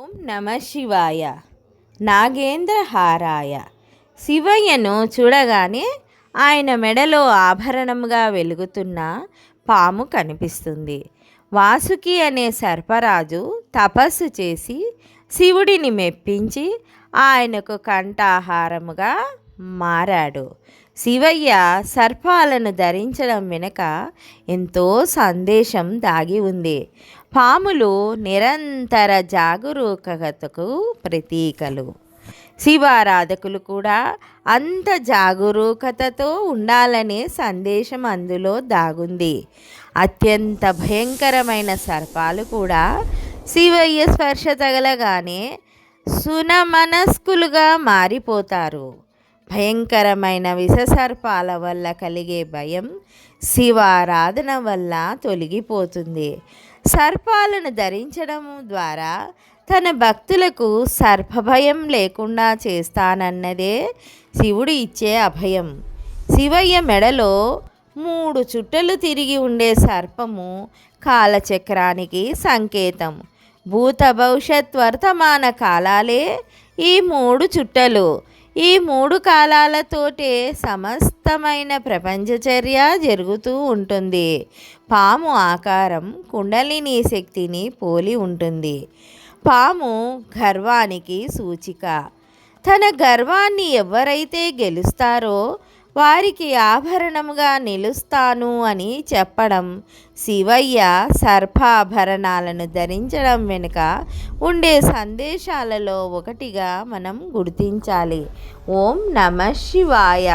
ఓం నమ శివాయ. నాగేంద్రహారాయ. శివయ్యను చూడగానే ఆయన మెడలో ఆభరణముగా వెలుగుతున్న పాము కనిపిస్తుంది. వాసుకి అనే సర్పరాజు తపస్సు చేసి శివుడిని మెప్పించి ఆయనకు కంఠాహారముగా మారాడు. శివయ్య సర్పాలను ధరించడం వెనుక ఎంతో సందేశం దాగి ఉంది. పాములు నిరంతర జాగరూకతకు ప్రతీకలు. శివారాధకులు కూడా అంత జాగరూకతతో ఉండాలనే సందేశం అందులో దాగుంది. అత్యంత భయంకరమైన సర్పాలు కూడా శివయ్య స్పర్శ తగలగానే సునమనస్కులుగా మారిపోతారు. భయంకరమైన విషసర్పాల వల్ల కలిగే భయం శివారాధన వల్ల తొలగిపోతుంది. సర్పాలను ధరించడం ద్వారా తన భక్తులకు సర్పభయం లేకుండా చేస్తానన్నదే శివుడు ఇచ్చే అభయం. శివయ్య మెడలో 3 చుట్టలు తిరిగి ఉండే సర్పము కాలచక్రానికి సంకేతం. భూత భవిష్యత్ వర్తమాన కాలాలే ఈ 3 చుట్టలు. ఈ 3 కాలాలతోటే సమస్తమైన ప్రపంచచర్య జరుగుతూ ఉంటుంది. పాము ఆకారం కుండలిని శక్తిని పోలి ఉంటుంది. పాము గర్వానికి సూచిక. తన గర్వాన్ని ఎవరైతే గెలుస్తారో వారికి ఆభరణముగా నిలుస్తాను అని చెప్పడం శివయ్య సర్పాభరణాలను ధరించడం వెనుక ఉండే సందేశాలలో ఒకటిగా మనం గుర్తించాలి. ఓం నమ శివాయ.